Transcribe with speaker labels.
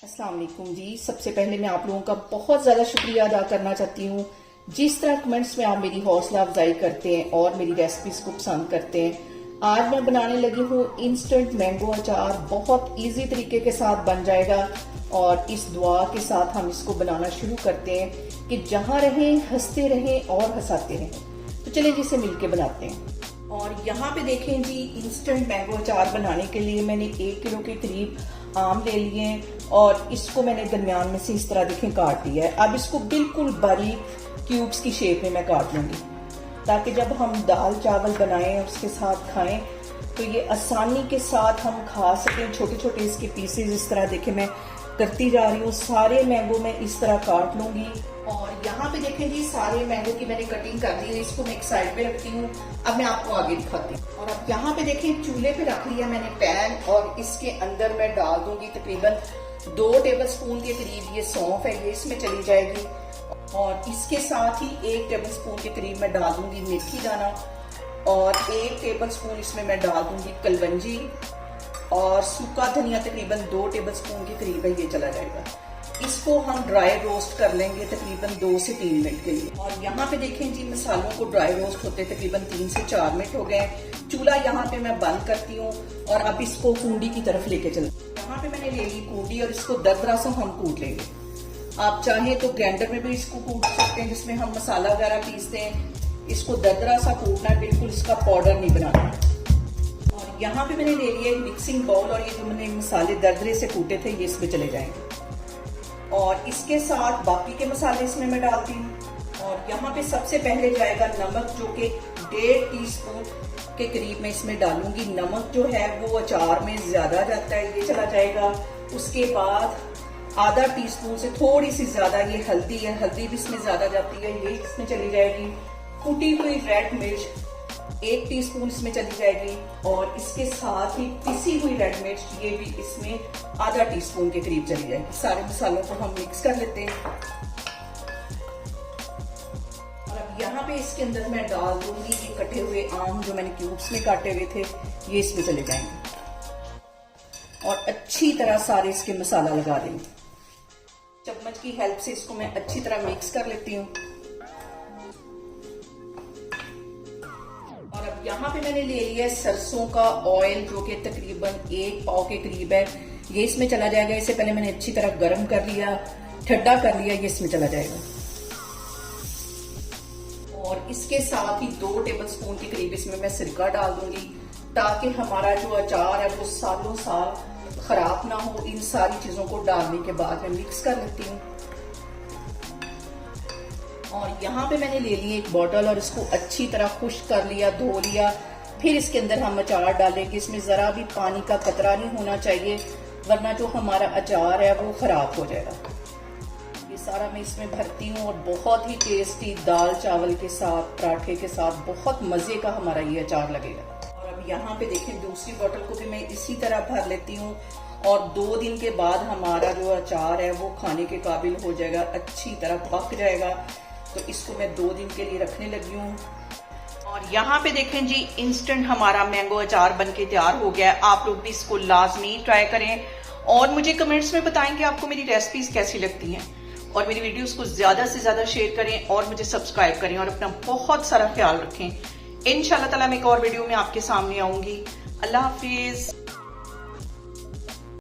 Speaker 1: अस्सलाम वालेकुम जी। सबसे पहले मैं आप लोगों का बहुत ज़्यादा शुक्रिया अदा करना चाहती हूँ। जिस तरह कमेंट्स में आप मेरी हौसला अफजाई करते हैं और मेरी रेसिपीज को पसंद करते हैं। आज मैं बनाने लगी हूँ इंस्टेंट मैंगो अचार। बहुत इजी तरीके के साथ बन जाएगा और इस दुआ के साथ हम इसको बनाना शुरू करते हैं कि जहाँ रहें हंसते रहें और हंसाते रहें। तो चलिए जिसे मिलके बनाते हैं। और यहाँ पे देखें जी, इंस्टेंट मैंगो अचार बनाने के लिए मैंने 1 किलो के करीब आम ले लिए हैं और इसको मैंने दरमियान में से इस तरह देखें काट लिया है। अब इसको बिल्कुल बारीक क्यूब्स की शेप में मैं काट लूंगी ताकि जब हम दाल चावल बनाएं और उसके साथ खाएं तो ये आसानी के साथ हम खा सकें। छोटे छोटे इसके पीसेस इस तरह देखें मैं करती जा रही हूँ। सारे मैंगो मैं इस तरह काट लूंगी और यहाँ पे देखें जी, सारे मैंगो की मैंने कटिंग कर दी है। इसको मैं एक साइड पे रखती हूँ। अब मैं आपको आगे दिखाती हूँ। और अब यहाँ पे देखें, चूल्हे पे रख लिया मैंने पैन और इसके अंदर मैं डाल दूंगी तकरीबन 2 टेबलस्पून के करीब ये सौंफ है, ये इसमें चली जाएगी। और इसके साथ ही 1 टेबलस्पून के करीब मैं डाल दूंगी मेथी दाना और 1 टेबलस्पून इसमें मैं डाल दूंगी कलवंजी और सूखा धनिया तकरीबन 2 टेबलस्पून के करीब है, ये चला जाएगा। इसको हम ड्राई रोस्ट कर लेंगे तकरीबन 2 से 3 मिनट के लिए। और यहाँ पे देखें जी, मसालों को ड्राई रोस्ट होते तकरीबन 3 से 4 मिनट हो गए। चूल्हा यहाँ पे मैं बंद करती हूँ और अब इसको कूंडी की तरफ लेके चलती हूँ। यहाँ पे मैंने ले ली कूंडी और इसको दरदरा से हम कूट लेंगे। आप चाहें तो ग्राइंडर में भी इसको कूट सकते हैं जिसमें हम मसाला वगैरह पीसते हैं। इसको दरदरा सा कूटना है, बिल्कुल इसका पाउडर नहीं बनाना। और यहाँ पे मैंने ले लिया एक मिक्सिंग बाउल और ये जो मैंने मसाले दरदरे से कूटे थे ये इसमें चले जाएंगे। और इसके साथ बाकी के मसाले इसमें मैं डालती हूँ। और यहाँ पे सबसे पहले जाएगा नमक, जो कि 1.5 टीस्पून के करीब मैं इसमें डालूंगी। नमक जो है वो अचार में ज्यादा जाता है, ये चला जाएगा। उसके बाद आधा टीस्पून से थोड़ी सी ज्यादा ये हल्दी है, हल्दी भी इसमें ज्यादा जाती है, ये इसमें चली जाएगी। कुटी हुई रेड मिर्च 1 टीस्पून इसमें चली जाएगी। और इसके साथ ही पिसी हुई रेड मिर्च ये भी इसमें आधा टीस्पून के करीब चली जाएगी। सारे मसालों को हम मिक्स कर लेते हैं। और अब यहाँ पे इसके अंदर मैं डाल दूंगी ये कटे हुए आम जो मैंने क्यूब्स में काटे हुए थे, ये इसमें चले जाएंगे। और अच्छी तरह सारे इसके मसाला लगा देंगे। चम्मच की हेल्प से इसको मैं अच्छी तरह मिक्स कर लेती हूँ। और अब यहाँ पे मैंने ले लिया सरसों का ऑयल जो कि तकरीबन 1 पाव के करीब है, ये इसमें चला जाएगा। इससे पहले मैंने अच्छी तरह गर्म कर लिया, ठंडा कर लिया, ये इसमें चला जाएगा। और इसके साथ ही 2 टेबलस्पून के करीब इसमें मैं सिरका डाल दूंगी ताकि हमारा जो अचार है वो सालों साल खराब ना हो। इन सारी चीजों को डालने के बाद मैं मिक्स कर लेती हूँ। और यहाँ पे मैंने ले ली एक बोतल और इसको अच्छी तरह खुश्क कर लिया, धो लिया। फिर इसके अंदर हम अचार डालेंगे। इसमें जरा भी पानी का कतरा नहीं होना चाहिए, वरना जो हमारा अचार है वो खराब हो जाएगा। ये सारा मैं इसमें भरती हूँ और बहुत ही टेस्टी दाल चावल के साथ, पराठे के साथ बहुत मजे का हमारा ये अचार लगेगा। और अब यहाँ पे देखें, दूसरी बोतल को भी मैं इसी तरह भर लेती हूँ और 2 दिन के बाद हमारा जो अचार है वो खाने के काबिल हो जाएगा, अच्छी तरह पक जाएगा। तो इसको मैं 2 दिन के लिए रखने लगी हूँ। और यहाँ पे देखें जी, इंस्टेंट हमारा मैंगो अचार बनके तैयार हो गया है। आप लोग भी इसको लाजमी ट्राई करें और मुझे कमेंट्स में बताएं कि आपको मेरी रेसिपीज कैसी लगती हैं। और मेरी वीडियोस को ज्यादा से ज्यादा शेयर करें और मुझे सब्सक्राइब करें और अपना बहुत सारा ख्याल रखें। इंशाल्लाह ताला मैं एक और वीडियो में आपके सामने आऊंगी। अल्लाह हाफिज।